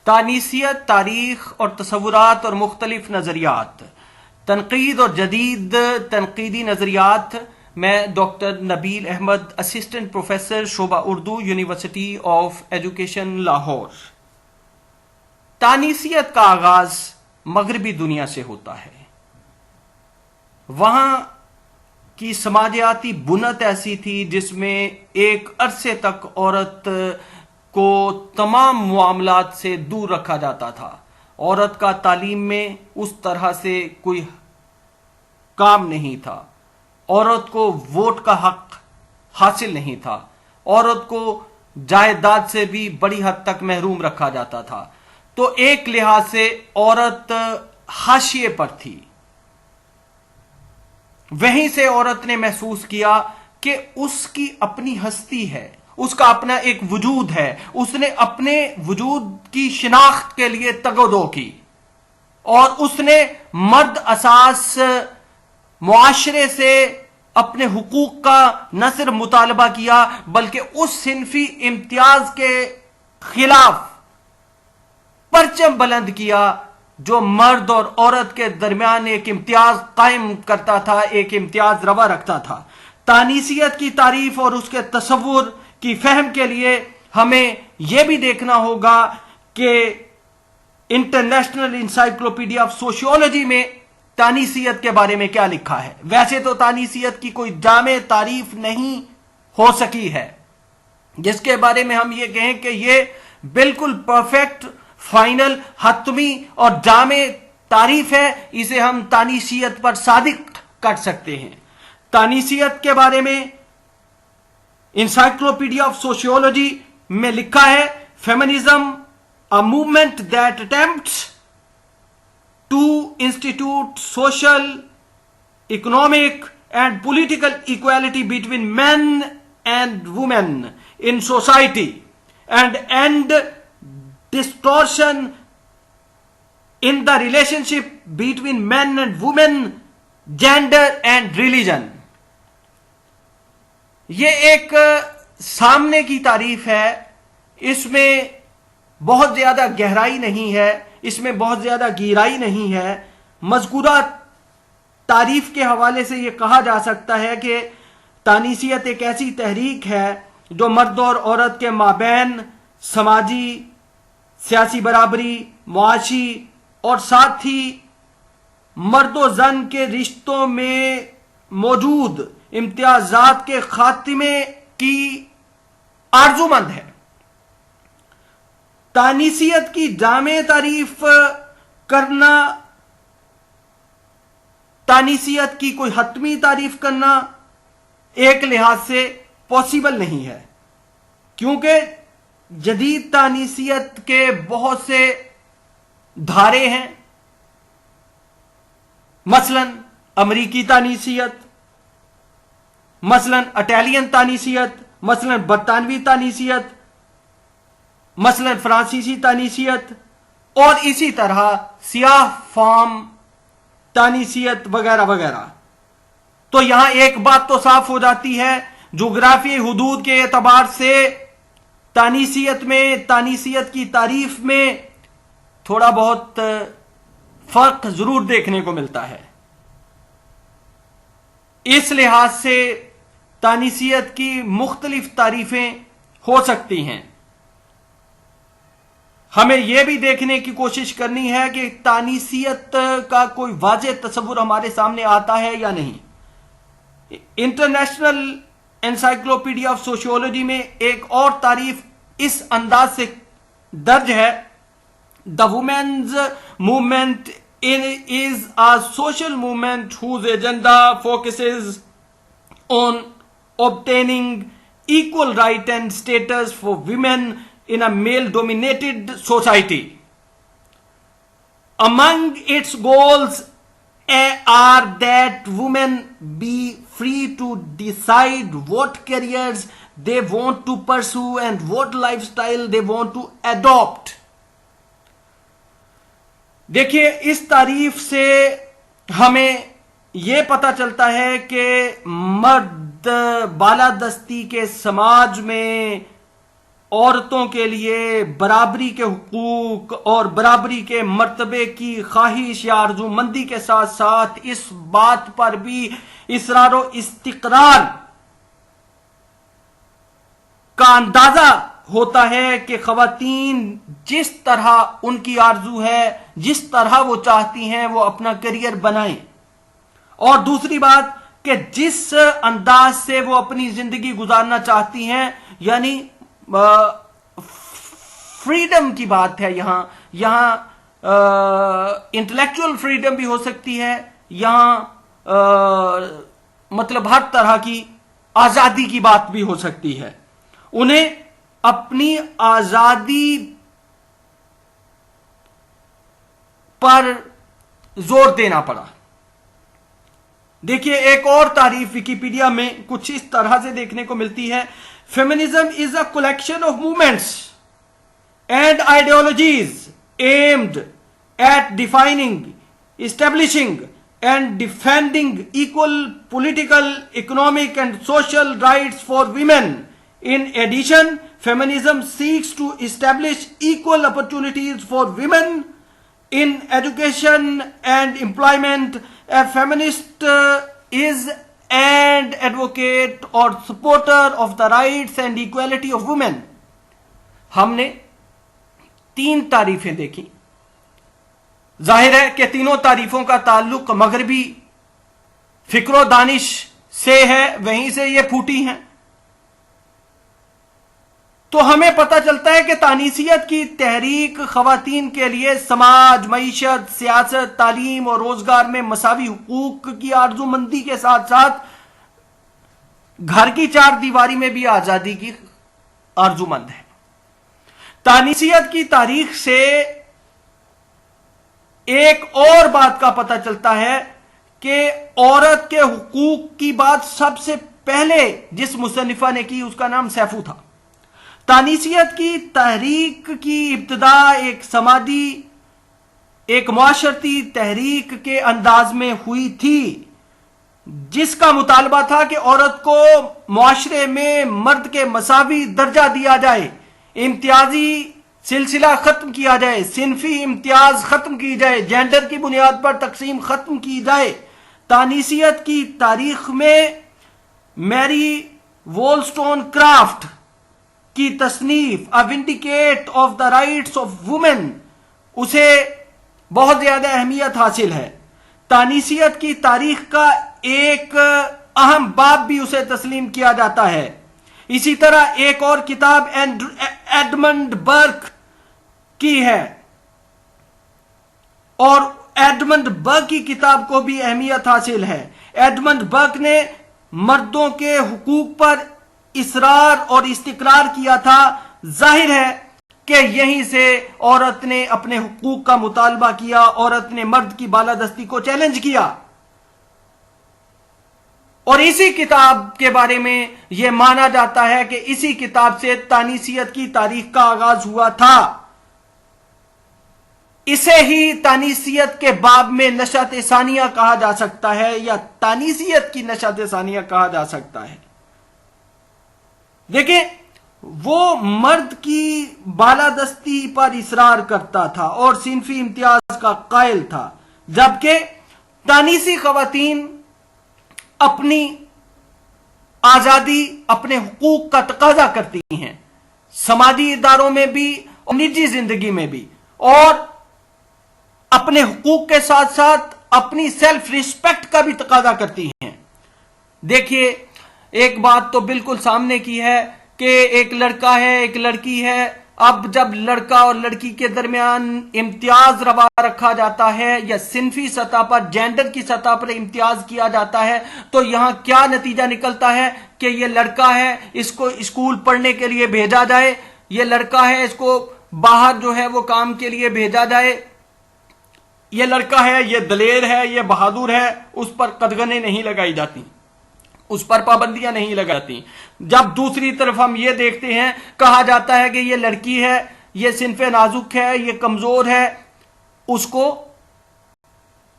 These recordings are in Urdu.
تانیثیت، تاریخ اور تصورات اور مختلف نظریات، تنقید اور جدید تنقیدی نظریات. میں ڈاکٹر نبیل احمد، اسسٹنٹ پروفیسر شعبہ Urdu, university of education Lahore. تانیثیت کا آغاز مغربی دنیا سے ہوتا ہے. وہاں کی سماجیاتی بنیاد ایسی تھی جس میں ایک عرصے تک عورت کو تمام معاملات سے دور رکھا جاتا تھا. عورت کا تعلیم میں اس طرح سے کوئی کام نہیں تھا. عورت کو ووٹ کا حق حاصل نہیں تھا. عورت کو جائیداد سے بھی بڑی حد تک محروم رکھا جاتا تھا. تو ایک لحاظ سے عورت حاشیے پر تھی. وہیں سے عورت نے محسوس کیا کہ اس کی اپنی ہستی ہے، اس کا اپنا ایک وجود ہے. اس نے اپنے وجود کی شناخت کے لیے تگ و دو کی، اور اس نے مرد اساس معاشرے سے اپنے حقوق کا نہ صرف مطالبہ کیا بلکہ اس صنفی امتیاز کے خلاف پرچم بلند کیا جو مرد اور عورت کے درمیان ایک امتیاز قائم کرتا تھا، ایک امتیاز روا رکھتا تھا. تانیثیت کی تعریف اور اس کے تصور کی فہم کے لیے ہمیں یہ بھی دیکھنا ہوگا کہ انٹرنیشنل انسائکلوپیڈیا آف سوشیولوجی میں تانیثیت کے بارے میں کیا لکھا ہے. ویسے تو تانیثیت کی کوئی جامع تعریف نہیں ہو سکی ہے جس کے بارے میں ہم یہ کہیں کہ یہ بالکل پرفیکٹ، فائنل، حتمی اور جامع تعریف ہے. اسے ہم تانیثیت پر صادق کر سکتے ہیں. تانیثیت کے بارے میں انسائکلوپیڈیا آف سوشیولوجی میں لکھا ہے: feminism a movement that attempts to institute social, economic and political equality between men and women in society and end distortion in the relationship between men and women, gender and religion. یہ ایک سامنے کی تعریف ہے. اس میں بہت زیادہ گہرائی نہیں ہے، اس میں بہت زیادہ گہرائی نہیں ہے. مذکورہ تعریف کے حوالے سے یہ کہا جا سکتا ہے کہ تانیثیت ایک ایسی تحریک ہے جو مرد اور عورت کے مابین سماجی، سیاسی برابری، معاشی اور ساتھ ہی مرد و زن کے رشتوں میں موجود امتیازات کے خاتمے کی آرزو مند ہے. تانیثیت کی جامع تعریف کرنا، تانیثیت کی کوئی حتمی تعریف کرنا ایک لحاظ سے پاسبل نہیں ہے، کیونکہ جدید تانیثیت کے بہت سے دھارے ہیں. مثلا امریکی تانیثیت، مثلا اٹیلین تانیثیت، مثلا برطانوی تانیثیت، مثلا فرانسیسی تانیثیت، اور اسی طرح سیاہ فام تانیثیت وغیرہ وغیرہ. تو یہاں ایک بات تو صاف ہو جاتی ہے، جغرافی حدود کے اعتبار سے تانیثیت میں، تانیثیت کی تعریف میں تھوڑا بہت فرق ضرور دیکھنے کو ملتا ہے. اس لحاظ سے تانیثیت کی مختلف تعریفیں ہو سکتی ہیں. ہمیں یہ بھی دیکھنے کی کوشش کرنی ہے کہ تانیثیت کا کوئی واضح تصور ہمارے سامنے آتا ہے یا نہیں. انٹرنیشنل انسائکلوپیڈیا آف سوشیولوجی میں ایک اور تعریف اس انداز سے درج ہے: The women's movement is a social movement whose agenda focuses on obtaining equal right and status for women in a male-dominated society. Among its goals are that women be free to decide what careers they want to pursue and what lifestyle they want to adopt. دیکھیے، اس تعریف سے ہمیں یہ پتہ چلتا ہے کہ مرد بالادستی کے سماج میں عورتوں کے لیے برابری کے حقوق اور برابری کے مرتبے کی خواہش یا آرزو مندی کے ساتھ ساتھ اس بات پر بھی اصرار و استقرار کا اندازہ ہوتا ہے کہ خواتین جس طرح ان کی آرزو ہے، جس طرح وہ چاہتی ہیں وہ اپنا کیریئر بنائیں، اور دوسری بات کہ جس انداز سے وہ اپنی زندگی گزارنا چاہتی ہیں، یعنی فریڈم کی بات ہے یہاں انٹلیکچوئل فریڈم بھی ہو سکتی ہے، یہاں مطلب ہر طرح کی آزادی کی بات بھی ہو سکتی ہے۔ انہیں اپنی آزادی پر زور دینا پڑا۔ دیکھیے ایک اور تعریف ویکیپیڈیا میں کچھ اس طرح سے دیکھنے کو ملتی ہے: feminism is a collection of movements and ideologies aimed at defining, establishing and defending equal political, economic and social rights for women. In addition, feminism seeks to establish equal opportunities for women in education and employment. A feminist is an advocate or supporter of the rights and equality of women. ہم نے 3 تعریفیں دیکھی۔ ظاہر ہے کہ تینوں تعریفوں کا تعلق مغربی فکر و دانش سے ہے، وہیں سے یہ پھوٹی ہیں۔ تو ہمیں پتہ چلتا ہے کہ تانیثیت کی تحریک خواتین کے لیے سماج، معیشت، سیاست، تعلیم اور روزگار میں مساوی حقوق کی آرزو مندی کے ساتھ ساتھ گھر کی 4 دیواری میں بھی آزادی کی آرزو مند ہے۔ تانیثیت کی تاریخ سے ایک اور بات کا پتہ چلتا ہے کہ عورت کے حقوق کی بات سب سے پہلے جس مصنفہ نے کی اس کا نام سیفو تھا۔ تانیثیت کی تحریک کی ابتدا ایک سماجی، ایک معاشرتی تحریک کے انداز میں ہوئی تھی، جس کا مطالبہ تھا کہ عورت کو معاشرے میں مرد کے مساوی درجہ دیا جائے، امتیازی سلسلہ ختم کیا جائے، صنفی امتیاز ختم کی جائے، جینڈر کی بنیاد پر تقسیم ختم کی جائے۔ تانیثیت کی تاریخ میں میری وولسٹون کرافٹ کی تصنیف A Vindicate of the Rights of Women اسے بہت زیادہ اہمیت حاصل ہے۔ تانیثیت کی تاریخ کا ایک اہم باب بھی اسے تسلیم کیا جاتا ہے۔ اسی طرح ایک اور کتاب ایڈمنڈ برک کی ہے، اور ایڈمنڈ برک کی کتاب کو بھی اہمیت حاصل ہے۔ ایڈمنڈ برک نے مردوں کے حقوق پر اصرار اور استقرار کیا تھا۔ ظاہر ہے کہ یہیں سے عورت نے اپنے حقوق کا مطالبہ کیا، عورت نے مرد کی بالادستی کو چیلنج کیا، اور اسی کتاب کے بارے میں یہ مانا جاتا ہے کہ اسی کتاب سے تانیثیت کی تاریخ کا آغاز ہوا تھا۔ اسے ہی تانیثیت کے باب میں نشأت ثانیہ کہا جا سکتا ہے، یا تانیثیت کی نشأت ثانیہ کہا جا سکتا ہے۔ دیکھیں، وہ مرد کی بالادستی پر اصرار کرتا تھا اور صنفی امتیاز کا قائل تھا، جبکہ تانیثی خواتین اپنی آزادی، اپنے حقوق کا تقاضا کرتی ہیں، سماجی اداروں میں بھی اور نجی زندگی میں بھی، اور اپنے حقوق کے ساتھ ساتھ اپنی سیلف ریسپیکٹ کا بھی تقاضا کرتی ہیں۔ دیکھیے ایک بات تو بالکل سامنے کی ہے کہ ایک لڑکا ہے، ایک لڑکی ہے، اب جب لڑکا اور لڑکی کے درمیان امتیاز روا رکھا جاتا ہے یا صنفی سطح پر، جینڈر کی سطح پر امتیاز کیا جاتا ہے، تو یہاں کیا نتیجہ نکلتا ہے کہ یہ لڑکا ہے، اس کو اسکول پڑھنے کے لیے بھیجا جائے، یہ لڑکا ہے، اس کو باہر جو ہے وہ کام کے لیے بھیجا جائے، یہ لڑکا ہے، یہ دلیر ہے، یہ بہادر ہے، اس پر قدغنیں نہیں لگائی جاتی، اس پر پابندیاں نہیں لگاتی۔ جب دوسری طرف ہم یہ دیکھتے ہیں، کہا جاتا ہے کہ یہ لڑکی ہے، یہ صنف نازک ہے، یہ کمزور ہے، اس کو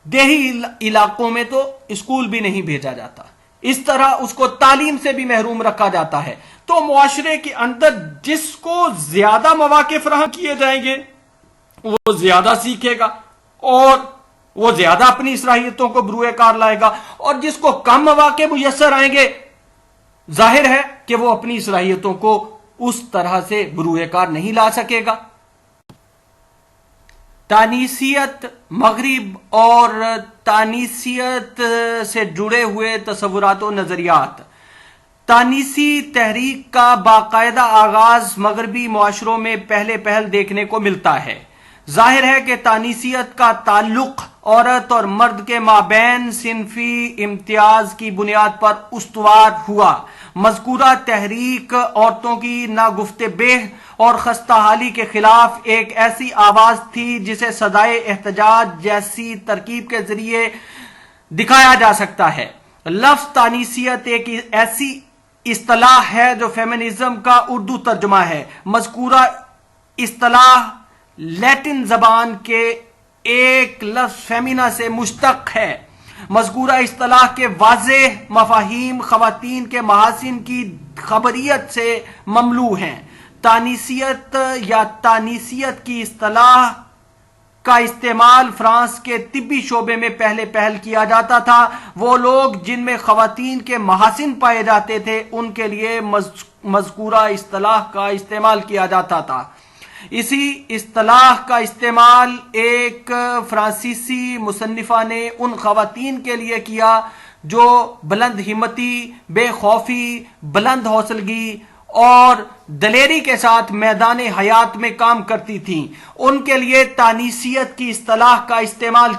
دیہی علاقوں میں تو اسکول بھی نہیں بھیجا جاتا، اس طرح اس کو تعلیم سے بھی محروم رکھا جاتا ہے۔ تو معاشرے کے اندر جس کو زیادہ مواقع فراہم کیے جائیں گے وہ زیادہ سیکھے گا اور وہ زیادہ اپنی صلاحیتوں کو بروئے کار لائے گا، اور جس کو کم مواقع میسر آئیں گے ظاہر ہے کہ وہ اپنی صلاحیتوں کو اس طرح سے بروئے کار نہیں لا سکے گا۔ تانیثیت مغرب اور تانیثیت سے جڑے ہوئے تصورات و نظریات۔ تانیثی تحریک کا باقاعدہ آغاز مغربی معاشروں میں پہل دیکھنے کو ملتا ہے۔ ظاہر ہے کہ تانیثیت کا تعلق عورت اور مرد کے مابین صنفی امتیاز کی بنیاد پر استوار ہوا۔ مذکورہ تحریک عورتوں کی ناگفت بہ اور خستہ حالی کے خلاف ایک ایسی آواز تھی جسے صدائے احتجاج جیسی ترکیب کے ذریعے دکھایا جا سکتا ہے۔ لفظ تانیثیت ایک ایسی اصطلاح ہے جو فیمنزم کا اردو ترجمہ ہے۔ مذکورہ اصطلاح لیٹن زبان کے ایک لفظ فیمینا سے مشتق ہے۔ مذکورہ اصطلاح کے واضح مفاہیم خواتین کے محاسن کی خبریت سے مملو ہیں۔ تانیثیت یا تانیثیت کی اصطلاح کا استعمال فرانس کے طبی شعبے میں پہل کیا جاتا تھا۔ وہ لوگ جن میں خواتین کے محاسن پائے جاتے تھے ان کے لیے مذکورہ اصطلاح کا استعمال کیا جاتا تھا۔ اسی اصطلاح کا استعمال ایک فرانسیسی مصنفہ نے ان خواتین کے لیے کیا جو بلند ہمتی، بے خوفی، بلند حوصلگی اور دلیری کے ساتھ میدان حیات میں کام کرتی تھیں۔ ان کے لیے تانیثیت کی اصطلاح کا استعمال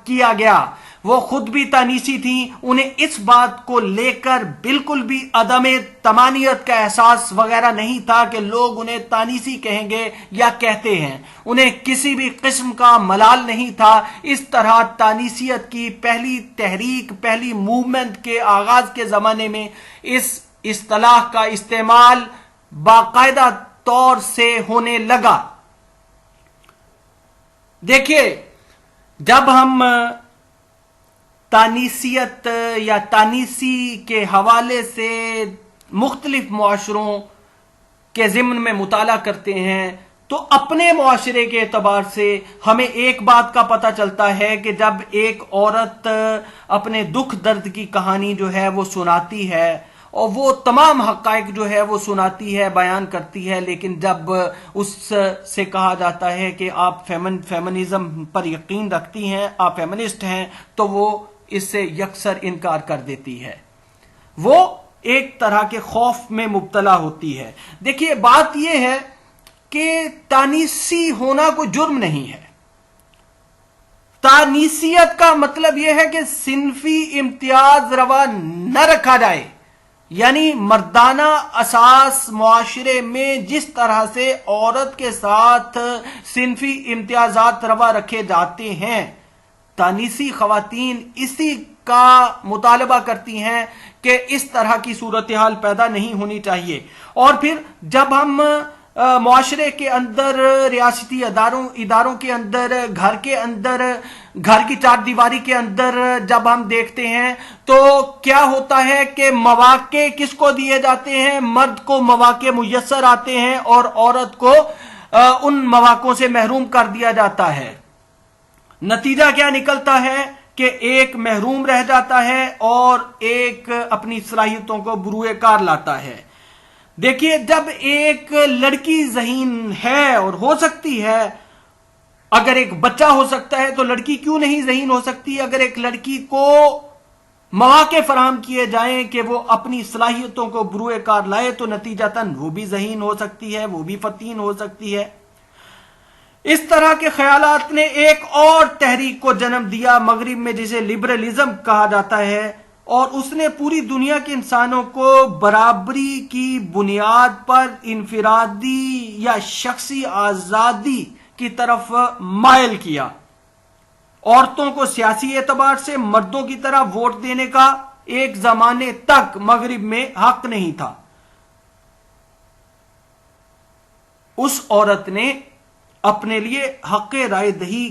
کیا گیا۔ وہ خود بھی تانیثی تھیں، انہیں اس بات کو لے کر بالکل بھی عدم تمانیت کا احساس وغیرہ نہیں تھا کہ لوگ انہیں تانیثی کہیں گے یا کہتے ہیں۔ انہیں کسی بھی قسم کا ملال نہیں تھا۔ اس طرح تانیثیت کی پہلی تحریک، پہلی موومنٹ کے آغاز کے زمانے میں اس اصطلاح کا استعمال باقاعدہ طور سے ہونے لگا۔ دیکھیے، جب ہم تانیثیت یا تانیثی کے حوالے سے مختلف معاشروں کے ضمن میں مطالعہ کرتے ہیں تو اپنے معاشرے کے اعتبار سے ہمیں ایک بات کا پتہ چلتا ہے کہ جب ایک عورت اپنے دکھ درد کی کہانی جو ہے وہ سناتی ہے اور وہ تمام حقائق جو ہے وہ سناتی ہے، بیان کرتی ہے، لیکن جب اس سے کہا جاتا ہے کہ آپ فیمنزم پر یقین رکھتی ہیں، آپ فیمنسٹ ہیں، تو وہ اس سے یکسر انکار کر دیتی ہے۔ وہ ایک طرح کے خوف میں مبتلا ہوتی ہے۔ دیکھیے، بات یہ ہے کہ تانیثی ہونا کوئی جرم نہیں ہے۔ تانیثیت کا مطلب یہ ہے کہ صنفی امتیاز روا نہ رکھا جائے، یعنی مردانہ اساس معاشرے میں جس طرح سے عورت کے ساتھ صنفی امتیازات روا رکھے جاتے ہیں، تانیثی خواتین اسی کا مطالبہ کرتی ہیں کہ اس طرح کی صورتحال پیدا نہیں ہونی چاہیے۔ اور پھر جب ہم معاشرے کے اندر، ریاستی اداروں کے اندر، گھر کے اندر، گھر کی چار دیواری کے اندر جب ہم دیکھتے ہیں تو کیا ہوتا ہے کہ مواقع کس کو دیے جاتے ہیں؟ مرد کو مواقع میسر آتے ہیں اور عورت کو ان مواقعوں سے محروم کر دیا جاتا ہے۔ نتیجہ کیا نکلتا ہے کہ ایک محروم رہ جاتا ہے اور ایک اپنی صلاحیتوں کو بروئے کار لاتا ہے۔ دیکھیے، جب ایک لڑکی ذہین ہے اور ہو سکتی ہے، اگر ایک بچہ ہو سکتا ہے تو لڑکی کیوں نہیں ذہین ہو سکتی؟ اگر ایک لڑکی کو مواقع فراہم کیے جائیں کہ وہ اپنی صلاحیتوں کو بروئے کار لائے تو نتیجتاً وہ بھی ذہین ہو سکتی ہے، وہ بھی فتین ہو سکتی ہے۔ اس طرح کے خیالات نے ایک اور تحریک کو جنم دیا مغرب میں، جسے لبرلزم کہا جاتا ہے، اور اس نے پوری دنیا کے انسانوں کو برابری کی بنیاد پر انفرادی یا شخصی آزادی کی طرف مائل کیا۔ عورتوں کو سیاسی اعتبار سے مردوں کی طرح ووٹ دینے کا ایک زمانے تک مغرب میں حق نہیں تھا۔ اس عورت نے اپنے لیے حق رائے دہی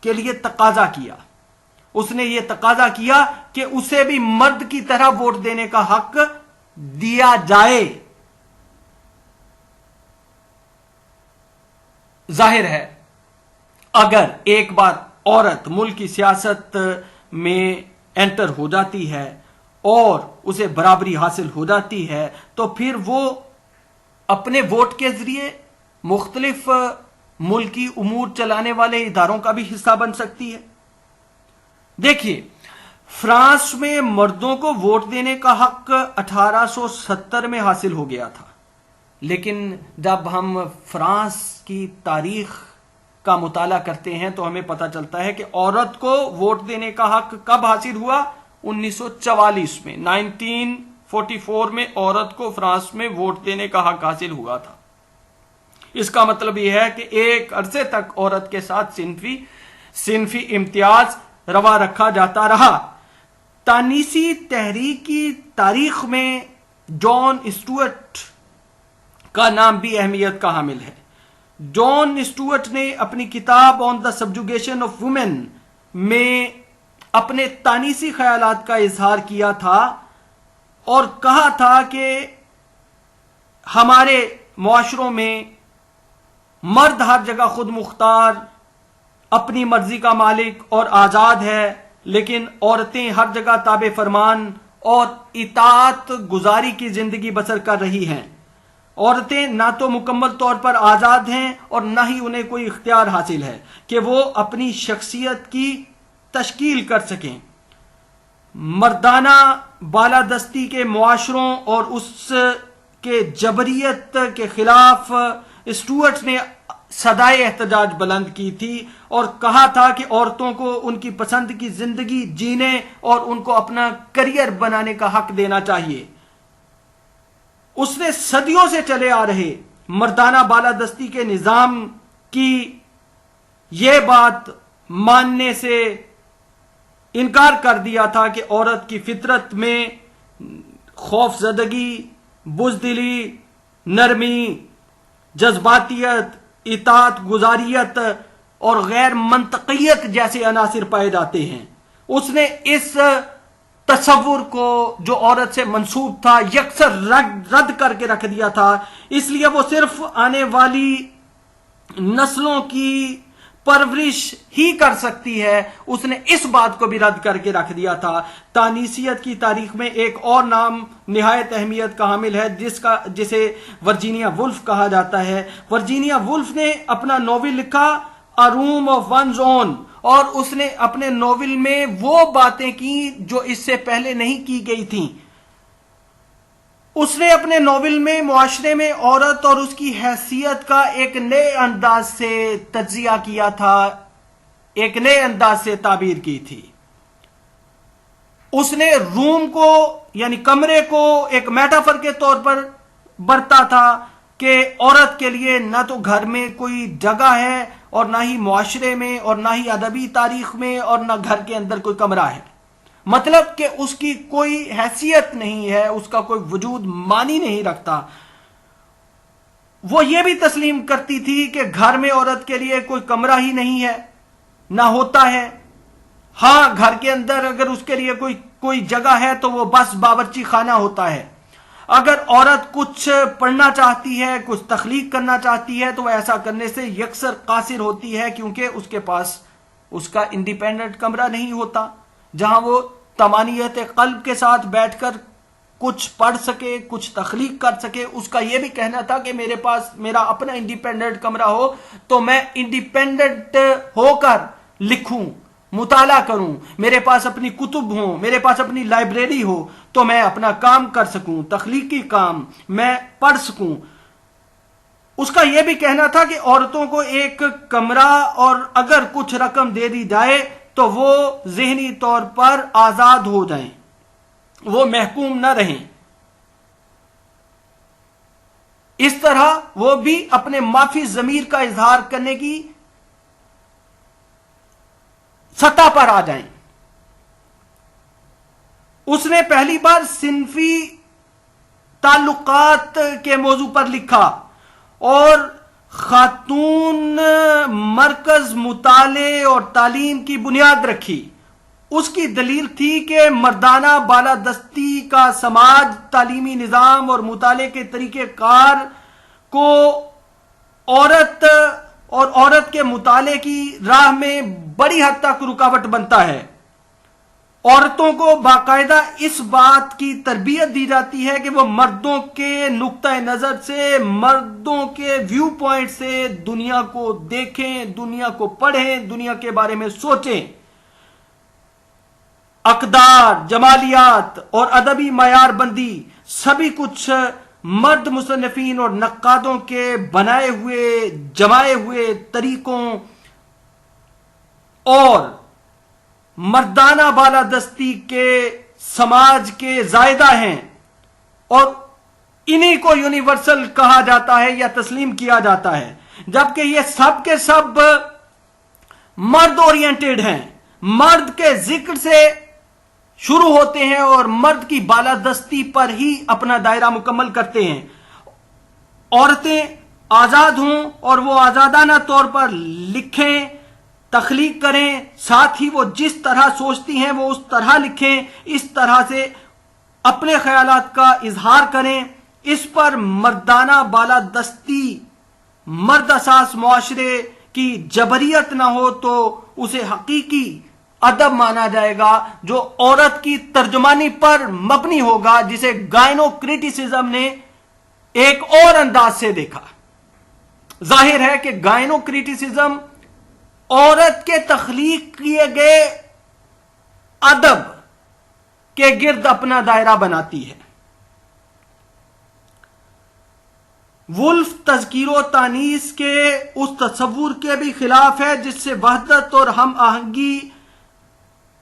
کے لیے تقاضا کیا۔ اس نے یہ تقاضا کیا کہ اسے بھی مرد کی طرح ووٹ دینے کا حق دیا جائے. ظاہر ہے اگر ایک بار عورت ملک کی سیاست میں انٹر ہو جاتی ہے اور اسے برابری حاصل ہو جاتی ہے تو پھر وہ اپنے ووٹ کے ذریعے مختلف ملکی امور چلانے والے اداروں کا بھی حصہ بن سکتی ہے. دیکھیے فرانس میں مردوں کو ووٹ دینے کا حق 1870 میں حاصل ہو گیا تھا، لیکن جب ہم فرانس کی تاریخ کا مطالعہ کرتے ہیں تو ہمیں پتہ چلتا ہے کہ عورت کو ووٹ دینے کا حق کب حاصل ہوا؟ 1944 میں، 1944 میں عورت کو فرانس میں ووٹ دینے کا حق حاصل ہوا تھا. اس کا مطلب یہ ہے کہ ایک عرصے تک عورت کے ساتھ صنفی امتیاز روا رکھا جاتا رہا. تانیسی تحریک کی تاریخ میں جان اسٹوارٹ کا نام بھی اہمیت کا حامل ہے. جان اسٹوارٹ نے اپنی کتاب آن دا سبجوگیشن آف وومن میں اپنے تانیسی خیالات کا اظہار کیا تھا اور کہا تھا کہ ہمارے معاشروں میں مرد ہر جگہ خود مختار، اپنی مرضی کا مالک اور آزاد ہے، لیکن عورتیں ہر جگہ تابع فرمان اور اطاعت گزاری کی زندگی بسر کر رہی ہیں. عورتیں نہ تو مکمل طور پر آزاد ہیں اور نہ ہی انہیں کوئی اختیار حاصل ہے کہ وہ اپنی شخصیت کی تشکیل کر سکیں. مردانہ بالادستی کے معاشروں اور اس کے جبریت کے خلاف اسٹوارٹ نے صدائے احتجاج بلند کی تھی اور کہا تھا کہ عورتوں کو ان کی پسند کی زندگی جینے اور ان کو اپنا کریئر بنانے کا حق دینا چاہیے. اس نے صدیوں سے چلے آ رہے مردانہ بالادستی کے نظام کی یہ بات ماننے سے انکار کر دیا تھا کہ عورت کی فطرت میں خوف زدگی، بزدلی، نرمی، جذباتیت، اطاعت گزاریت اور غیر منطقیت جیسے عناصر پائے جاتے ہیں. اس نے اس تصور کو جو عورت سے منسوب تھا یکسر رد کر کے رکھ دیا تھا. اس لیے وہ صرف آنے والی نسلوں کی پرورش ہی کر سکتی ہے. اس نے اس بات کو بھی رد کر کے رکھ دیا تھا. تانیسیت کی تاریخ میں ایک اور نام نہایت اہمیت کا حامل ہے جسے ورجینیا وولف کہا جاتا ہے. ورجینیا وولف نے اپنا ناول لکھا A Room of One's Own، اور اس نے اپنے ناول میں وہ باتیں کی جو اس سے پہلے نہیں کی گئی تھیں. اس نے اپنے ناول میں معاشرے میں عورت اور اس کی حیثیت کا ایک نئے انداز سے تجزیہ کیا تھا، ایک نئے انداز سے تعبیر کی تھی. اس نے روم کو یعنی کمرے کو ایک میٹافر کے طور پر برتا تھا کہ عورت کے لیے نہ تو گھر میں کوئی جگہ ہے اور نہ ہی معاشرے میں اور نہ ہی ادبی تاریخ میں اور نہ گھر کے اندر کوئی کمرہ ہے. مطلب کہ اس کی کوئی حیثیت نہیں ہے، اس کا کوئی وجود معنی نہیں رکھتا. وہ یہ بھی تسلیم کرتی تھی کہ گھر میں عورت کے لیے کوئی کمرہ ہی نہیں ہے، نہ ہوتا ہے. ہاں گھر کے اندر اگر اس کے لیے کوئی جگہ ہے تو وہ بس باورچی خانہ ہوتا ہے. اگر عورت کچھ پڑھنا چاہتی ہے، کچھ تخلیق کرنا چاہتی ہے تو وہ ایسا کرنے سے یکسر قاصر ہوتی ہے، کیونکہ اس کے پاس اس کا انڈیپینڈنٹ کمرہ نہیں ہوتا جہاں وہ طمانینت قلب کے ساتھ بیٹھ کر کچھ پڑھ سکے، کچھ تخلیق کر سکے. اس کا یہ بھی کہنا تھا کہ میرے پاس میرا اپنا انڈیپینڈنٹ کمرہ ہو تو میں انڈیپینڈنٹ ہو کر لکھوں، مطالعہ کروں، میرے پاس اپنی کتب ہوں، میرے پاس اپنی لائبریری ہو تو میں اپنا کام کر سکوں، تخلیقی کام میں پڑھ سکوں. اس کا یہ بھی کہنا تھا کہ عورتوں کو ایک کمرہ اور اگر کچھ رقم دے دی جائے تو وہ ذہنی طور پر آزاد ہو جائیں، وہ محکوم نہ رہیں. اس طرح وہ بھی اپنے معافی ضمیر کا اظہار کرنے کی سطح پر آ جائیں. اس نے پہلی بار صنفی تعلقات کے موضوع پر لکھا اور خاتون مرکز مطالعے اور تعلیم کی بنیاد رکھی. اس کی دلیل تھی کہ مردانہ بالادستی کا سماج تعلیمی نظام اور مطالعے کے طریقہ کار کو عورت اور عورت کے مطالعے کی راہ میں بڑی حد تک رکاوٹ بنتا ہے. عورتوں کو باقاعدہ اس بات کی تربیت دی جاتی ہے کہ وہ مردوں کے نقطہ نظر سے، مردوں کے ویو پوائنٹ سے دنیا کو دیکھیں، دنیا کو پڑھیں، دنیا کے بارے میں سوچیں. اقدار، جمالیات اور ادبی معیار بندی سبھی کچھ مرد مصنفین اور نقادوں کے بنائے ہوئے جمائے ہوئے طریقوں اور مردانہ بالادستی کے سماج کے زائدہ ہیں، اور انہی کو یونیورسل کہا جاتا ہے یا تسلیم کیا جاتا ہے، جبکہ یہ سب کے سب مرد اورینٹڈ ہیں، مرد کے ذکر سے شروع ہوتے ہیں اور مرد کی بالادستی پر ہی اپنا دائرہ مکمل کرتے ہیں. عورتیں آزاد ہوں اور وہ آزادانہ طور پر لکھیں، تخلیق کریں، ساتھ ہی وہ جس طرح سوچتی ہیں وہ اس طرح لکھیں، اس طرح سے اپنے خیالات کا اظہار کریں. اس پر مردانہ بالادستی، مرد اساس معاشرے کی جبریت نہ ہو تو اسے حقیقی ادب مانا جائے گا جو عورت کی ترجمانی پر مبنی ہوگا، جسے گائنو کریٹیسزم نے ایک اور انداز سے دیکھا. ظاہر ہے کہ گائنو کریٹیسزم عورت کے تخلیق کیے گئے ادب کے گرد اپنا دائرہ بناتی ہے. وولف تذکیر و تانیث کے اس تصور کے بھی خلاف ہے جس سے وحدت اور ہم آہنگی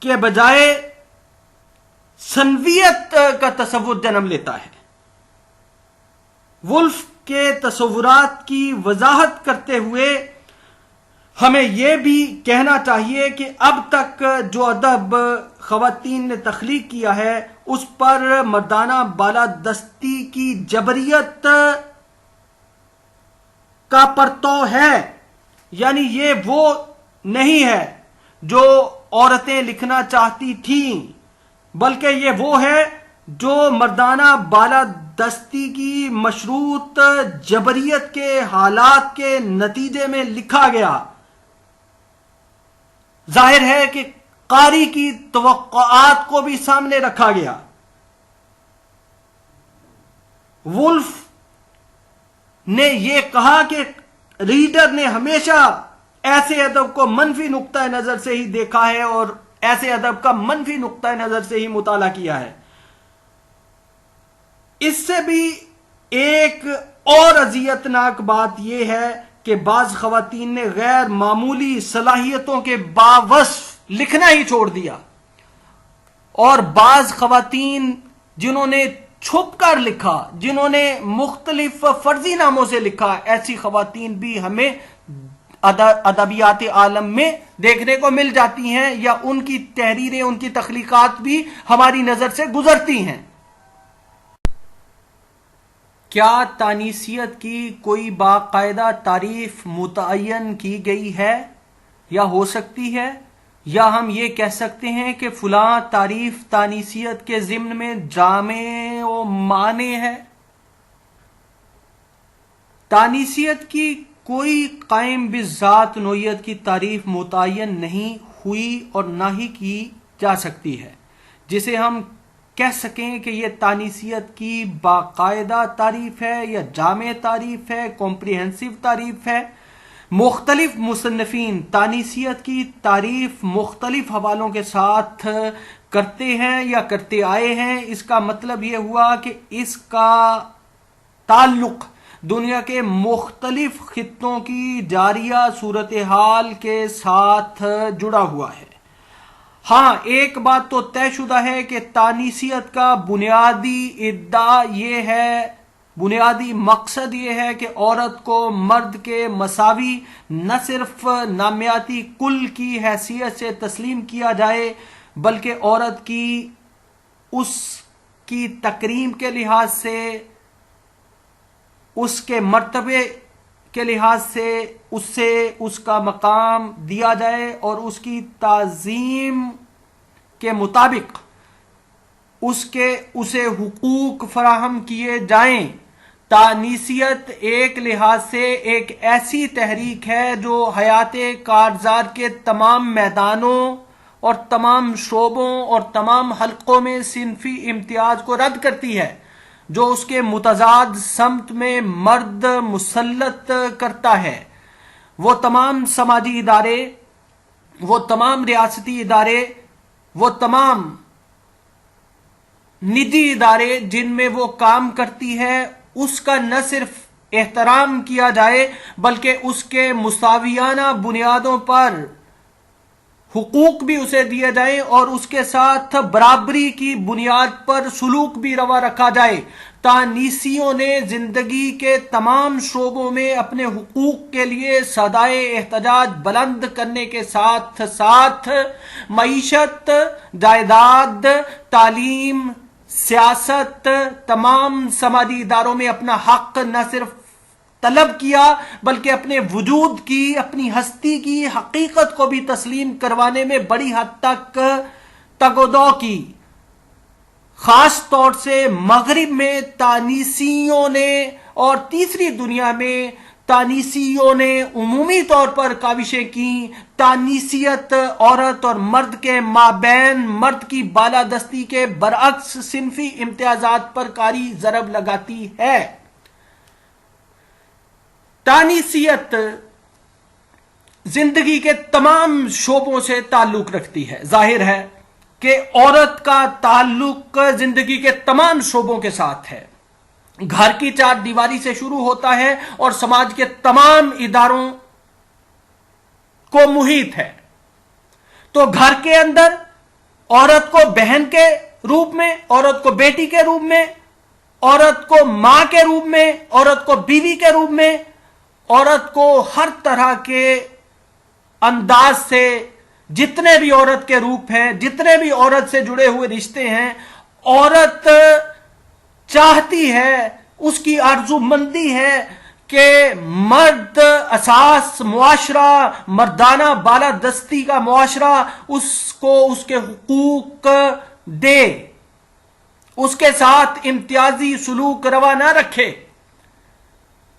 کے بجائے سنویت کا تصور جنم لیتا ہے. وولف کے تصورات کی وضاحت کرتے ہوئے ہمیں یہ بھی کہنا چاہیے کہ اب تک جو ادب خواتین نے تخلیق کیا ہے اس پر مردانہ بالادستی کی جبریت کا پرتو ہے. یعنی یہ وہ نہیں ہے جو عورتیں لکھنا چاہتی تھیں، بلکہ یہ وہ ہے جو مردانہ بالادستی کی مشروط جبریت کے حالات کے نتیجے میں لکھا گیا. ظاہر ہے کہ قاری کی توقعات کو بھی سامنے رکھا گیا. وولف نے یہ کہا کہ ریڈر نے ہمیشہ ایسے ادب کو منفی نقطہ نظر سے ہی دیکھا ہے اور ایسے ادب کا منفی نقطہ نظر سے ہی مطالعہ کیا ہے. اس سے بھی ایک اور اذیتناک بات یہ ہے کہ بعض خواتین نے غیر معمولی صلاحیتوں کے باوصف لکھنا ہی چھوڑ دیا، اور بعض خواتین جنہوں نے چھپ کر لکھا، جنہوں نے مختلف فرضی ناموں سے لکھا، ایسی خواتین بھی ہمیں ادبیات عالم میں دیکھنے کو مل جاتی ہیں، یا ان کی تحریریں، ان کی تخلیقات بھی ہماری نظر سے گزرتی ہیں. کیا تانیثیت کی کوئی باقاعدہ تعریف متعین کی گئی ہے یا ہو سکتی ہے، یا ہم یہ کہہ سکتے ہیں کہ فلاں تعریف تانیثیت کے ضمن میں جامع و مانع ہے؟ تانیثیت کی کوئی قائم بذات نوعیت کی تعریف متعین نہیں ہوئی اور نہ ہی کی جا سکتی ہے جسے ہم کہہ سکیں کہ یہ تانیثیت کی باقاعدہ تعریف ہے یا جامع تعریف ہے، کمپریہنسو تعریف ہے. مختلف مصنفین تانیثیت کی تعریف مختلف حوالوں کے ساتھ کرتے ہیں یا کرتے آئے ہیں. اس کا مطلب یہ ہوا کہ اس کا تعلق دنیا کے مختلف خطوں کی جاریہ صورتحال کے ساتھ جڑا ہوا ہے. ہاں، ایک بات تو طے شدہ ہے کہ تانیثیت کا بنیادی ادعا یہ ہے، بنیادی مقصد یہ ہے کہ عورت کو مرد کے مساوی نہ صرف نامیاتی کل کی حیثیت سے تسلیم کیا جائے، بلکہ عورت کی اس کی تکریم کے لحاظ سے، اس کے مرتبے کے لحاظ سے اس کا مقام دیا جائے اور اس کی تعظیم کے مطابق اسے حقوق فراہم کیے جائیں۔ تانیثیت ایک لحاظ سے ایک ایسی تحریک ہے جو حیات کارزار کے تمام میدانوں اور تمام شعبوں اور تمام حلقوں میں صنفی امتیاز کو رد کرتی ہے، جو اس کے متضاد سمت میں مرد مسلط کرتا ہے۔ وہ تمام سماجی ادارے، وہ تمام ریاستی ادارے، وہ تمام نجی ادارے جن میں وہ کام کرتی ہے، اس کا نہ صرف احترام کیا جائے بلکہ اس کے مساویانہ بنیادوں پر حقوق بھی اسے دیے جائیں اور اس کے ساتھ برابری کی بنیاد پر سلوک بھی روا رکھا جائے۔ تانیثیوں نے زندگی کے تمام شعبوں میں اپنے حقوق کے لیے صدائے احتجاج بلند کرنے کے ساتھ ساتھ معیشت، جائیداد، تعلیم، سیاست، تمام سماجی اداروں میں اپنا حق نہ صرف طلب کیا بلکہ اپنے وجود کی، اپنی ہستی کی حقیقت کو بھی تسلیم کروانے میں بڑی حد تک تگ و دو کی۔ خاص طور سے مغرب میں تانیثیوں نے اور تیسری دنیا میں تانیثیوں نے عمومی طور پر کاوشیں کی۔ تانیثیت عورت اور مرد کے مابین مرد کی بالادستی کے برعکس صنفی امتیازات پر کاری ضرب لگاتی ہے۔ تانیثیت زندگی کے تمام شعبوں سے تعلق رکھتی ہے۔ ظاہر ہے کہ عورت کا تعلق زندگی کے تمام شعبوں کے ساتھ ہے، گھر کی چار دیواری سے شروع ہوتا ہے اور سماج کے تمام اداروں کو محیط ہے۔ تو گھر کے اندر عورت کو بہن کے روپ میں، عورت کو بیٹی کے روپ میں، عورت کو ماں کے روپ میں، عورت کو بیوی کے روپ میں، عورت کو ہر طرح کے انداز سے، جتنے بھی عورت کے روپ ہیں، جتنے بھی عورت سے جڑے ہوئے رشتے ہیں، عورت چاہتی ہے، اس کی آرزو مندی ہے کہ مرد اساس معاشرہ، مردانہ بالادستی کا معاشرہ اس کو اس کے حقوق دے، اس کے ساتھ امتیازی سلوک روا نہ رکھے۔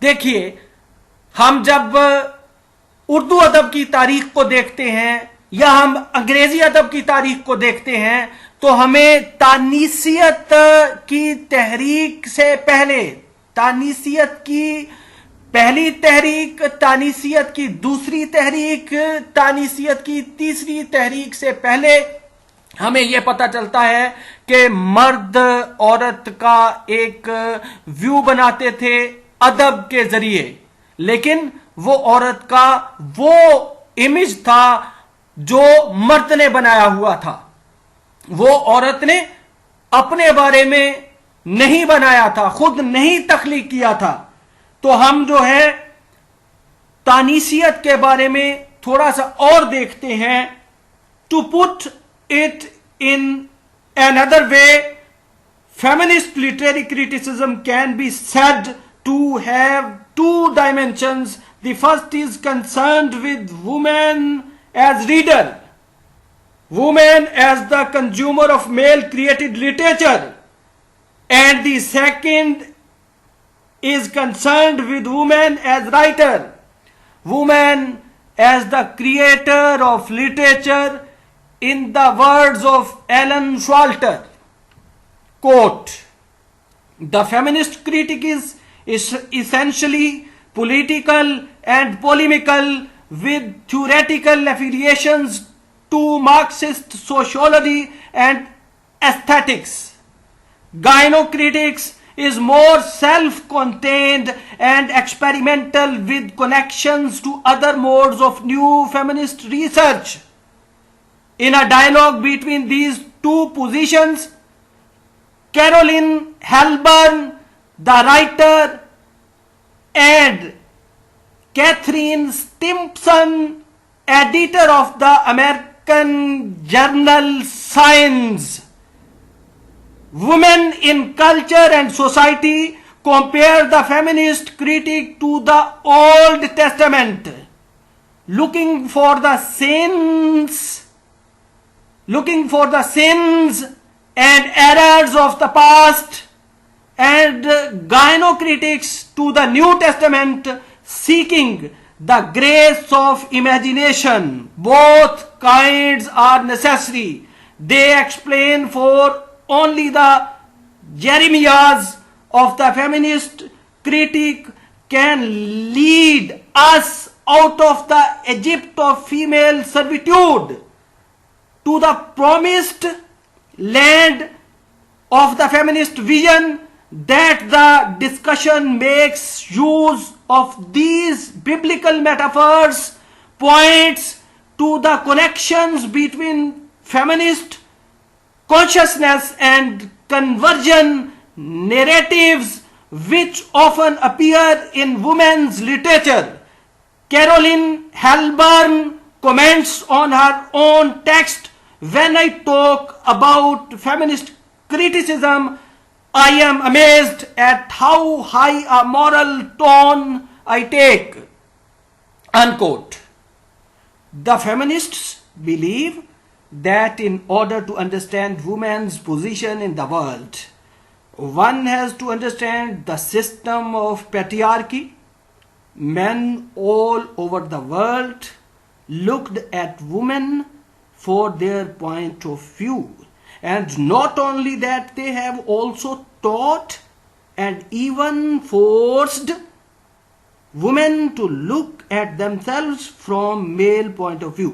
دیکھیے، ہم جب اردو ادب کی تاریخ کو دیکھتے ہیں یا ہم انگریزی ادب کی تاریخ کو دیکھتے ہیں تو ہمیں تانیثیت کی تحریک سے پہلے، تانیثیت کی پہلی تحریک، تانیثیت کی دوسری تحریک، تانیثیت کی تیسری تحریک سے پہلے ہمیں یہ پتہ چلتا ہے کہ مرد عورت کا ایک ویو بناتے تھے ادب کے ذریعے، لیکن وہ عورت کا وہ امیج تھا جو مرد نے بنایا ہوا تھا، وہ عورت نے اپنے بارے میں نہیں بنایا تھا، خود نہیں تخلیق کیا تھا۔ تو ہم جو ہے تانیثیت کے بارے میں تھوڑا سا اور دیکھتے ہیں۔ To put it in another way, feminist literary criticism can be said to have two dimensions. The first is concerned with women as reader, women as the consumer of male created literature, and the second is concerned with women as writer, woman as the creator of literature. In the words of Alan Shwalter, quote, "The feminist critic is essentially political and polemical with theoretical affiliations to Marxist sociology and aesthetics. Gynocritics is more self-contained and experimental with connections to other modes of new feminist research. In a dialogue between these two positions, Caroline Helburn, the writer, and Catherine Stimson, editor of the American journal Science, Women in Culture and Society, compare the feminist critic to the Old Testament, looking for the saints looking for the sins and errors of the past, and gynocritics to the New Testament seeking the grace of imagination. Both kinds are necessary. They explain for only the Jeremiahs of the feminist critic can lead us out of the Egypt of female servitude to the promised land of the feminist vision. That the discussion makes use of these biblical metaphors points to the connections between feminist consciousness and conversion narratives which often appear in women's literature. Caroline Halburn comments on her own text, when I talk about feminist criticism, I am amazed at how high a moral tone I take. Unquote. The feminists believe that in order to understand women's position in the world, one has to understand the system of patriarchy. Men all over the world looked at women for their point of view. And not only that, they have also taught and even forced women to look at themselves from male point of view.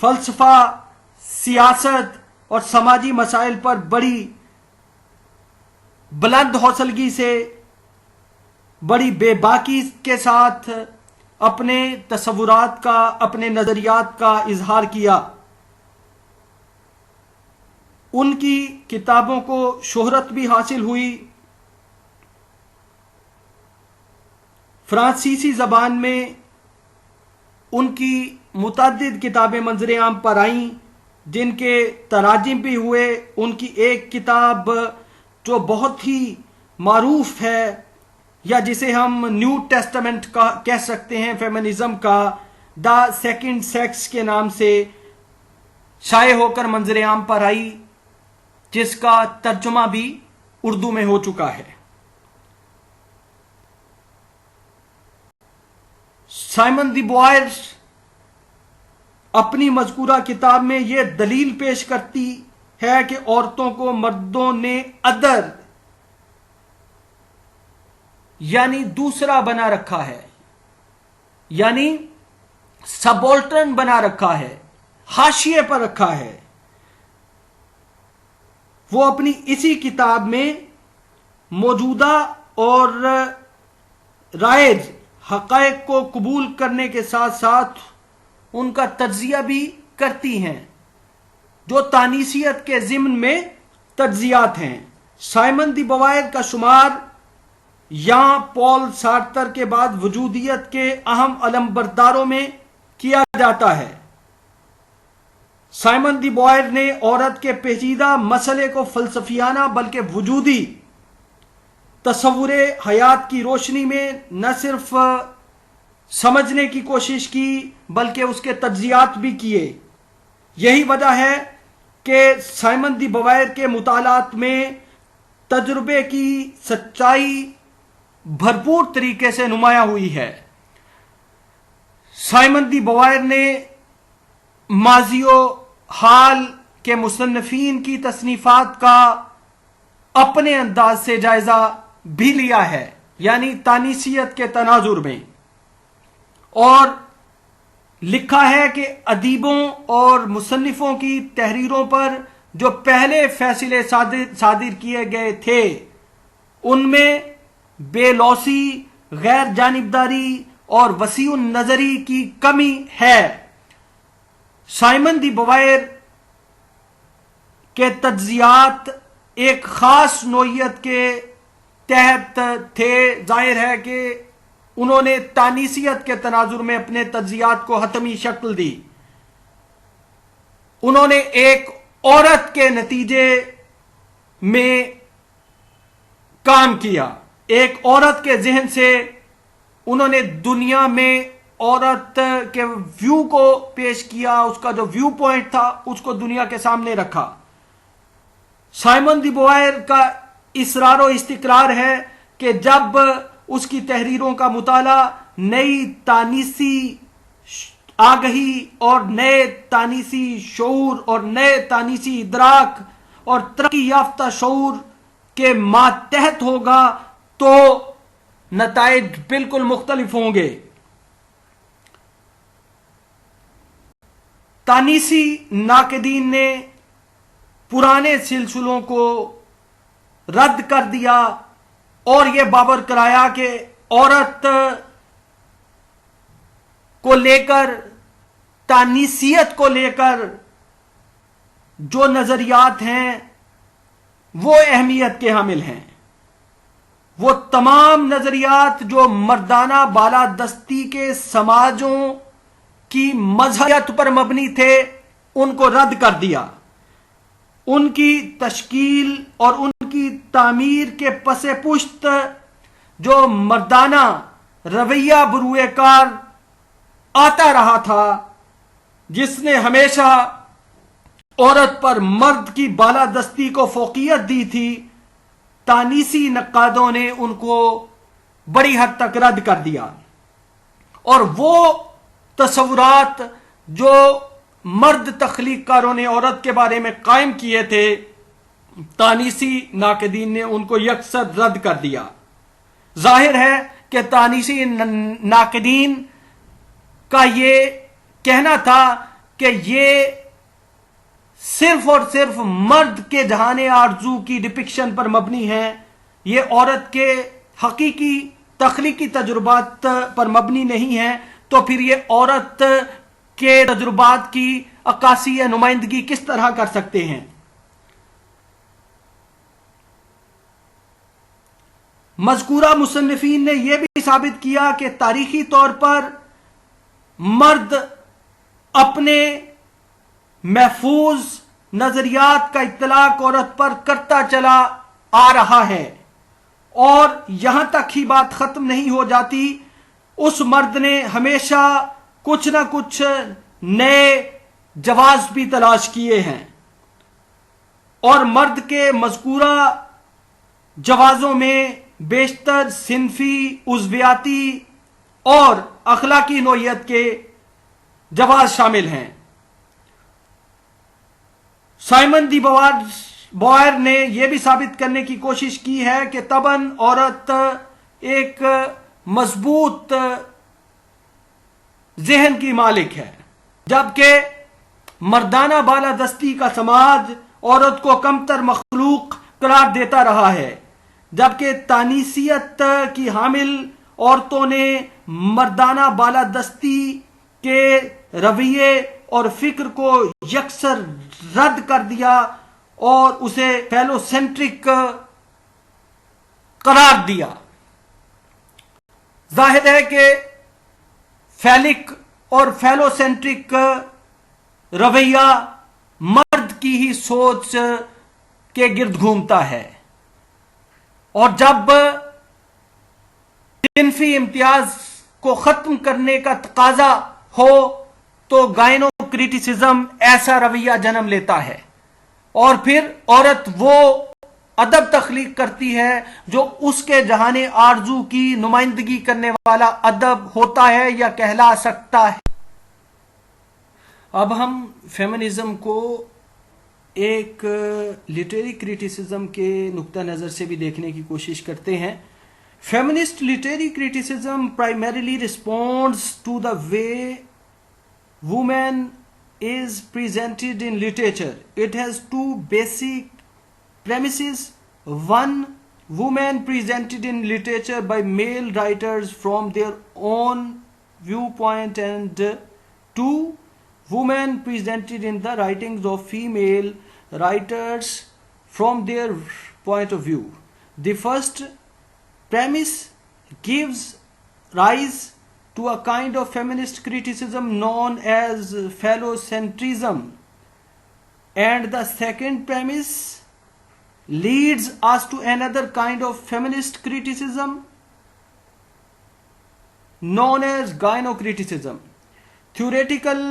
فلسفہ، سیاست اور سماجی مسائل پر بڑی بلند حوصلگی سے، بڑی بے باکی کے ساتھ اپنے تصورات کا، اپنے نظریات کا اظہار کیا. ان کی کتابوں کو شہرت بھی حاصل ہوئی. فرانسیسی زبان میں ان کی متعدد کتابیں منظر عام پر آئیں جن کے تراجم بھی ہوئے. ان کی ایک کتاب جو بہت ہی معروف ہے، یا جسے ہم نیو ٹیسٹمنٹ کا کہہ سکتے ہیں فیمنزم کا، دا سیکنڈ سیکس کے نام سے شائع ہو کر منظر عام پر آئی، جس کا ترجمہ بھی اردو میں ہو چکا ہے. سائمن دی بوائر اپنی مذکورہ کتاب میں یہ دلیل پیش کرتی ہے کہ عورتوں کو مردوں نے ادر یعنی دوسرا بنا رکھا ہے، یعنی سبالٹرن بنا رکھا ہے، حاشیے پر رکھا ہے. وہ اپنی اسی کتاب میں موجودہ اور رائج حقائق کو قبول کرنے کے ساتھ ساتھ ان کا تجزیہ بھی کرتی ہیں، جو تانیثیت کے ضمن میں تجزیات ہیں. سائمن دی بوائر کا شمار یہاں پال سارتر کے بعد وجودیت کے اہم علمبرداروں میں کیا جاتا ہے. سائمن دی بوائر نے عورت کے پیچیدہ مسئلے کو فلسفیانہ بلکہ وجودی تصور حیات کی روشنی میں نہ صرف سمجھنے کی کوشش کی بلکہ اس کے تجزیات بھی کیے. یہی وجہ ہے کہ سائمن دی بوائر کے مطالعات میں تجربے کی سچائی بھرپور طریقے سے نمایاں ہوئی ہے. سائمن دی بوائر نے ماضی و حال کے مصنفین کی تصنیفات کا اپنے انداز سے جائزہ بھی لیا ہے، یعنی تانیثیت کے تناظر میں، اور لکھا ہے کہ ادیبوں اور مصنفوں کی تحریروں پر جو پہلے فیصلے صادر کیے گئے تھے ان میں بے لوثی، غیر جانبداری اور وسیع النظری کی کمی ہے. سائمن دی بوائر کے تجزیات ایک خاص نوعیت کے تحت تھے. ظاہر ہے کہ انہوں نے تانیثیت کے تناظر میں اپنے تجزیات کو حتمی شکل دی. انہوں نے ایک عورت کے نتیجے میں کام کیا، ایک عورت کے ذہن سے انہوں نے دنیا میں عورت کے ویو کو پیش کیا، اس کا جو ویو پوائنٹ تھا اس کو دنیا کے سامنے رکھا. سائمن دی بوائر کا اصرار و استقرار ہے کہ جب اس کی تحریروں کا مطالعہ نئی تانیثی آگہی اور نئے تانیثی شعور اور نئے تانیثی ادراک اور ترقی یافتہ شعور کے ماتحت ہوگا تو نتائج بالکل مختلف ہوں گے. تانیثی ناقدین نے پرانے سلسلوں کو رد کر دیا اور یہ باور کرایا کہ عورت کو لے کر، تانیثیت کو لے کر جو نظریات ہیں وہ اہمیت کے حامل ہیں. وہ تمام نظریات جو مردانہ بالادستی کے سماجوں کی مذہبیت پر مبنی تھے ان کو رد کر دیا. ان کی تشکیل اور ان کی تعمیر کے پس پشت جو مردانہ رویہ بروئے کار آتا رہا تھا، جس نے ہمیشہ عورت پر مرد کی بالادستی کو فوقیت دی تھی، تانیثی نقادوں نے ان کو بڑی حد تک رد کر دیا. اور وہ تصورات جو مرد تخلیق کاروں نے عورت کے بارے میں قائم کیے تھے، تانیثی ناقدین نے ان کو یکسر رد کر دیا. ظاہر ہے کہ تانیثی ناقدین کا یہ کہنا تھا کہ یہ صرف اور صرف مرد کے جہان آرزو کی ڈپکشن پر مبنی ہے، یہ عورت کے حقیقی تخلیقی تجربات پر مبنی نہیں ہے، تو پھر یہ عورت کے تجربات کی عکاسی یا نمائندگی کس طرح کر سکتے ہیں؟ مذکورہ مصنفین نے یہ بھی ثابت کیا کہ تاریخی طور پر مرد اپنے محفوظ نظریات کا اطلاق عورت پر کرتا چلا آ رہا ہے، اور یہاں تک ہی بات ختم نہیں ہو جاتی، اس مرد نے ہمیشہ کچھ نہ کچھ نئے جواز بھی تلاش کیے ہیں، اور مرد کے مذکورہ جوازوں میں بیشتر صنفی، عضویاتی اور اخلاقی نوعیت کے جواز شامل ہیں۔ سائمن دی بوائر نے یہ بھی ثابت کرنے کی کوشش کی ہے کہ طبعاً عورت ایک مضبوط ذہن کی مالک ہے، جبکہ مردانہ بالادستی کا سماج عورت کو کمتر مخلوق قرار دیتا رہا ہے، جبکہ تانیثیت کی حامل عورتوں نے مردانہ بالادستی کے رویے اور فکر کو یکسر رد کر دیا اور اسے فیلوسینٹرک قرار دیا۔ ظاہر ہے کہ فیلک اور فیلوسینٹرک رویہ مرد کی ہی سوچ کے گرد گھومتا ہے، اور جب صنفی امتیاز کو ختم کرنے کا تقاضا ہو تو گائنو کریٹیسزم ایسا رویہ جنم لیتا ہے، اور پھر عورت وہ ادب تخلیق کرتی ہے جو اس کے جہان آرزو کی نمائندگی کرنے والا ادب ہوتا ہے یا کہلا سکتا ہے۔ اب ہم فیمنزم کو ایک لٹریری کریٹیسزم کے نقطہ نظر سے بھی دیکھنے کی کوشش کرتے ہیں۔ Feminist literary criticism primarily responds to the way woman is presented in literature. It has two basic premises. One, women presented in literature by male writers from their own viewpoint, and two, women presented in the writings of female writers from their point of view. The first premise gives rise to a kind of feminist criticism known as phallocentrism, and the second premise leads us to another kind of feminist criticism known as gynocriticism. Theoretical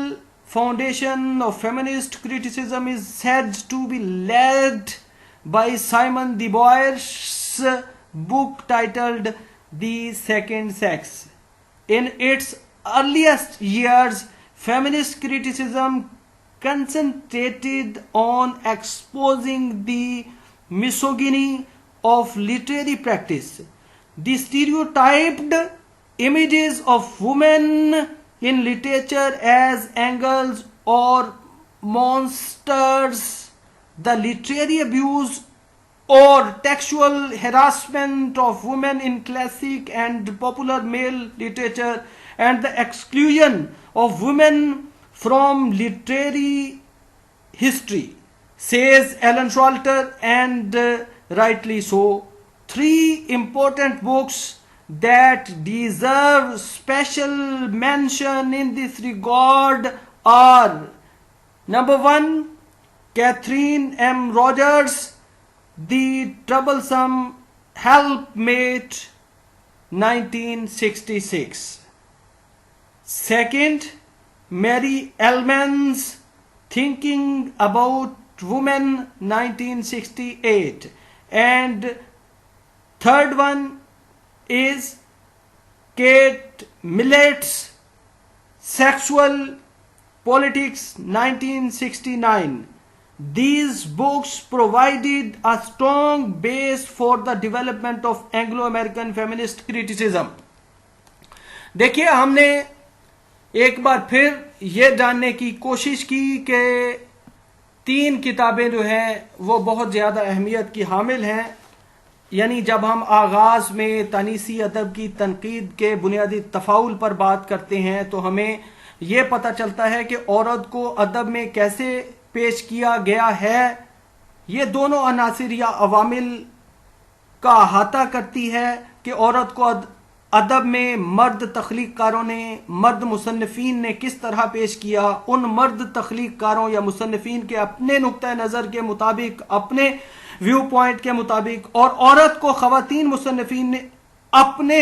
foundation of feminist criticism is said to be laid by Simone de Beauvoir's book titled The Second Sex. In its earliest years, feminist criticism concentrated on exposing the misogyny of literary practice. The stereotyped images of women in literature as angels or monsters, the literary abuse or textual harassment of women in classic and popular male literature, and the exclusion of women from literary history, says Alan Shwalter, and rightly so. Three important books that deserve special mention in this regard are: number one, Catherine M. Rogers' The Troublesome Helpmate, 1966. Second, Mary Ellman's Thinking About Women, 1968. And third one is Kate Millett's Sexual Politics, 1969. These books provided a strong base for the development of Anglo-American feminist criticism. دیکھیے، ہم نے ایک بار پھر یہ جاننے کی کوشش کی کہ 3 کتابیں جو ہیں وہ بہت زیادہ اہمیت کی حامل ہیں. یعنی جب ہم آغاز میں تانیسی ادب کی تنقید کے بنیادی تفاعل پر بات کرتے ہیں تو ہمیں یہ پتہ چلتا ہے کہ عورت کو ادب میں کیسے پیش کیا گیا ہے. یہ دونوں عناصر یا عوامل کا احاطہ کرتی ہے کہ عورت کو ادب میں مرد تخلیق کاروں نے، مرد مصنفین نے کس طرح پیش کیا. ان مرد تخلیق کاروں یا مصنفین کے اپنے نقطہ نظر کے مطابق، اپنے ویو پوائنٹ کے مطابق، اور عورت کو خواتین مصنفین نے اپنے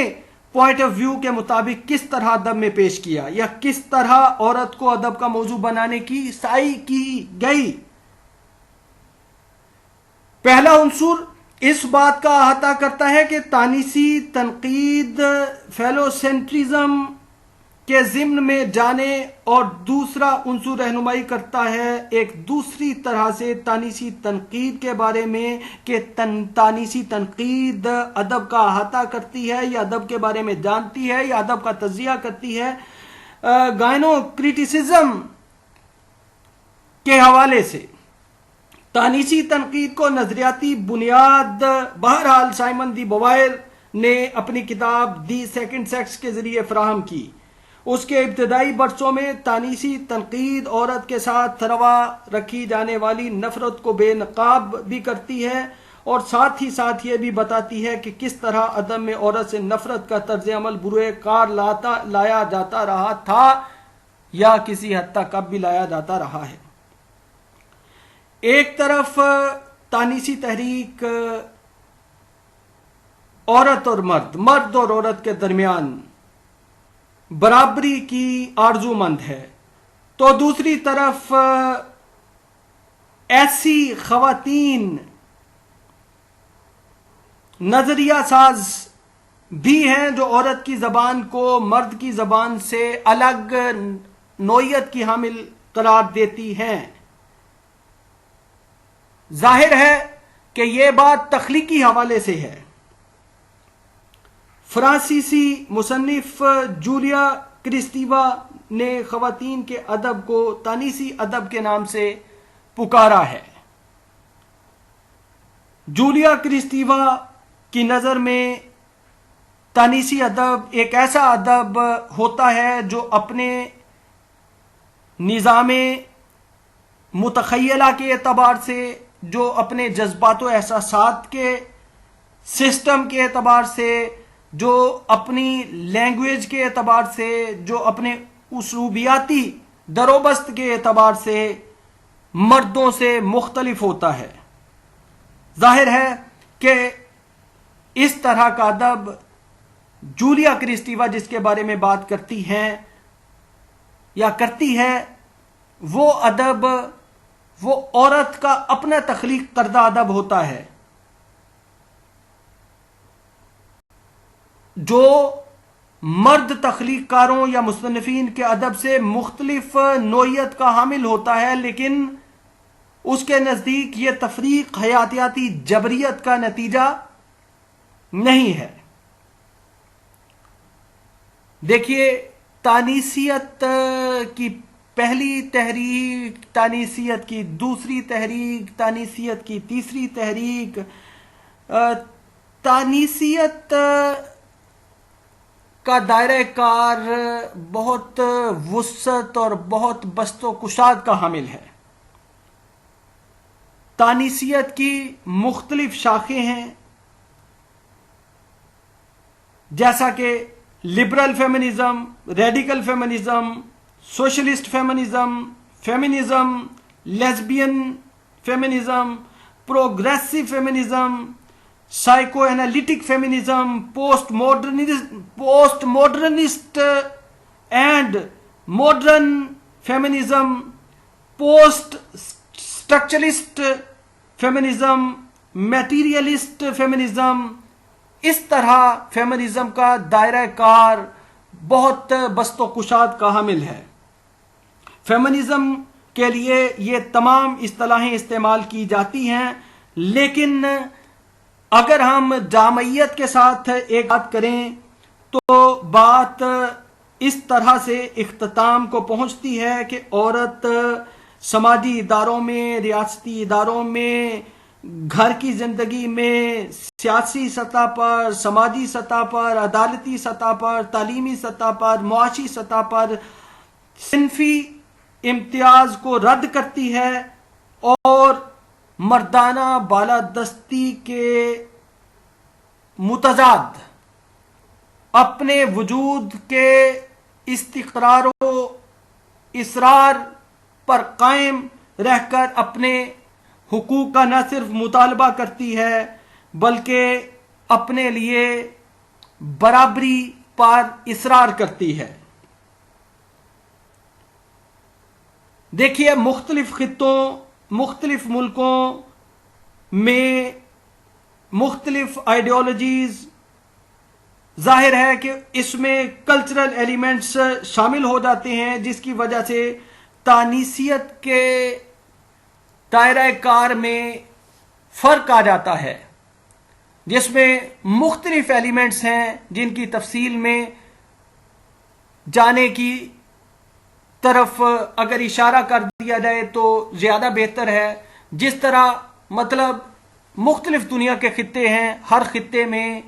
پوائنٹ آف ویو کے مطابق کس طرح ادب میں پیش کیا، یا کس طرح عورت کو ادب کا موضوع بنانے کی سعی کی گئی. پہلا عنصر اس بات کا احاطہ کرتا ہے کہ تانیسی تنقید فیلوسینٹرزم کے ضمن میں جانے، اور دوسرا عنصر رہنمائی کرتا ہے ایک دوسری طرح سے تانیسی تنقید کے بارے میں کہ تانیسی تنقید ادب کا احاطہ کرتی ہے یا ادب کے بارے میں جانتی ہے یا ادب کا تجزیہ کرتی ہے. گائنو کریٹیسزم کے حوالے سے تانیسی تنقید کو نظریاتی بنیاد بہرحال سائمن دی بوائر نے اپنی کتاب دی سیکنڈ سیکس کے ذریعے فراہم کی. اس کے ابتدائی برسوں میں تانیسی تنقید عورت کے ساتھ روا رکھی جانے والی نفرت کو بے نقاب بھی کرتی ہے، اور ساتھ ہی ساتھ یہ بھی بتاتی ہے کہ کس طرح ادب میں عورت سے نفرت کا طرز عمل بروئے کار لایا جاتا رہا تھا یا کسی حد تک اب بھی لایا جاتا رہا ہے. ایک طرف تانیسی تحریک عورت اور مرد اور عورت کے درمیان برابری کی آرزو مند ہے، تو دوسری طرف ایسی خواتین نظریہ ساز بھی ہیں جو عورت کی زبان کو مرد کی زبان سے الگ نوعیت کی حامل قرار دیتی ہیں. ظاہر ہے کہ یہ بات تخلیقی حوالے سے ہے. فرانسیسی مصنف جولیا کرسٹیوا نے خواتین کے ادب کو تانیسی ادب کے نام سے پکارا ہے. جولیا کرسٹیوا کی نظر میں تانیسی ادب ایک ایسا ادب ہوتا ہے جو اپنے نظام متخیلہ کے اعتبار سے، جو اپنے جذبات و احساسات کے سسٹم کے اعتبار سے، جو اپنی لینگویج کے اعتبار سے، جو اپنے اسلوبیاتی دروبست کے اعتبار سے مردوں سے مختلف ہوتا ہے. ظاہر ہے کہ اس طرح کا ادب جولیا کرسٹیوا جس کے بارے میں بات کرتی ہیں یا کرتی ہے، وہ ادب وہ عورت کا اپنا تخلیق کردہ ادب ہوتا ہے جو مرد تخلیق کاروں یا مصنفین کے ادب سے مختلف نوعیت کا حامل ہوتا ہے، لیکن اس کے نزدیک یہ تفریق حیاتیاتی جبریت کا نتیجہ نہیں ہے. دیکھیے، تانیسیت کی پہلی تحریک، تانیسیت کی دوسری تحریک، تانیسیت کی تیسری تحریک، تانیسیت کا دائرہ کار بہت وسعت اور بہت بسط و کشاد کا حامل ہے. تانیسیت کی مختلف شاخیں ہیں، جیسا کہ liberal feminism, radical feminism, socialist feminism, feminism, lesbian feminism, progressive feminism, psychoanalytic feminism, postmodernist and modern feminism, poststructuralist feminism, materialist feminism. اس طرح فیمنزم کا دائرہ کار بہت بسط و کشاد کا حامل ہے. فیمنزم کے لیے یہ تمام اصطلاحیں استعمال کی جاتی ہیں، لیکن اگر ہم جامعیت کے ساتھ ایک بات کریں تو بات اس طرح سے اختتام کو پہنچتی ہے کہ عورت سماجی اداروں میں، ریاستی اداروں میں، گھر کی زندگی میں، سیاسی سطح پر، سماجی سطح پر، عدالتی سطح پر، تعلیمی سطح پر، معاشی سطح پر صنفی امتیاز کو رد کرتی ہے اور مردانہ بالادستی کے متضاد اپنے وجود کے استقرار و اصرار پر قائم رہ کر اپنے حقوق کا نہ صرف مطالبہ کرتی ہے بلکہ اپنے لیے برابری پر اصرار کرتی ہے۔ دیکھیے، مختلف خطوں، مختلف ملکوں میں مختلف آئیڈیالوجیز، ظاہر ہے کہ اس میں کلچرل ایلیمنٹس شامل ہو جاتے ہیں، جس کی وجہ سے تانیثیت کے دائرہ کار میں فرق آ جاتا ہے، جس میں مختلف ایلیمنٹس ہیں جن کی تفصیل میں جانے کی طرف اگر اشارہ کر دیا جائے تو زیادہ بہتر ہے۔ جس طرح مطلب مختلف دنیا کے خطے ہیں، ہر خطے میں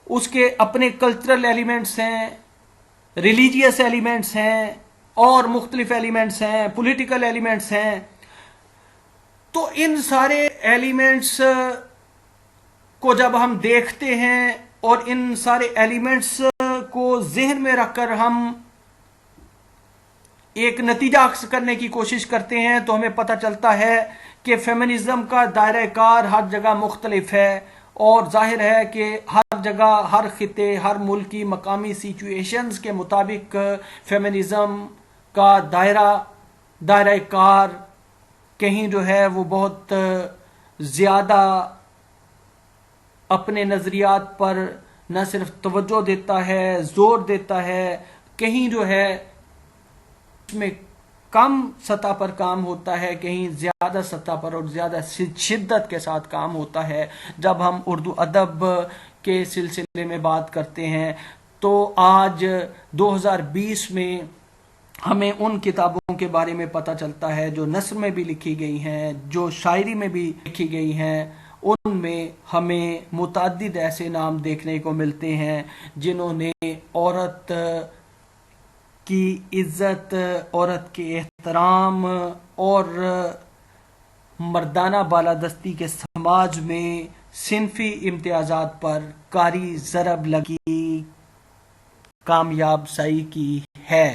اس کے اپنے کلچرل ایلیمنٹس ہیں، ریلیجیس ایلیمنٹس ہیں اور مختلف ایلیمنٹس ہیں، پولیٹیکل ایلیمنٹس ہیں۔ تو ان سارے ایلیمنٹس کو جب ہم دیکھتے ہیں اور ان سارے ایلیمنٹس کو ذہن میں رکھ کر ہم ایک نتیجہ اخذ کرنے کی کوشش کرتے ہیں تو ہمیں پتہ چلتا ہے کہ فیمنزم کا دائرہ کار ہر جگہ مختلف ہے، اور ظاہر ہے کہ ہر جگہ، ہر خطے، ہر ملک کی مقامی سچویشنز کے مطابق فیمنزم کا دائرہ کار کہیں جو ہے وہ بہت زیادہ اپنے نظریات پر نہ صرف توجہ دیتا ہے، زور دیتا ہے، کہیں جو ہے اس میں کم سطح پر کام ہوتا ہے، کہیں زیادہ سطح پر اور زیادہ شدت کے ساتھ کام ہوتا ہے۔ جب ہم اردو ادب کے سلسلے میں بات کرتے ہیں تو آج 2020 میں ہمیں ان کتابوں کے بارے میں پتہ چلتا ہے جو نثر میں بھی لکھی گئی ہیں، جو شاعری میں بھی لکھی گئی ہیں۔ ان میں ہمیں متعدد ایسے نام دیکھنے کو ملتے ہیں جنہوں نے عورت کی عزت، عورت کے احترام اور مردانہ بالادستی کے سماج میں صنفی امتیازات پر کاری ضرب لگی، کامیاب سعی کی ہے۔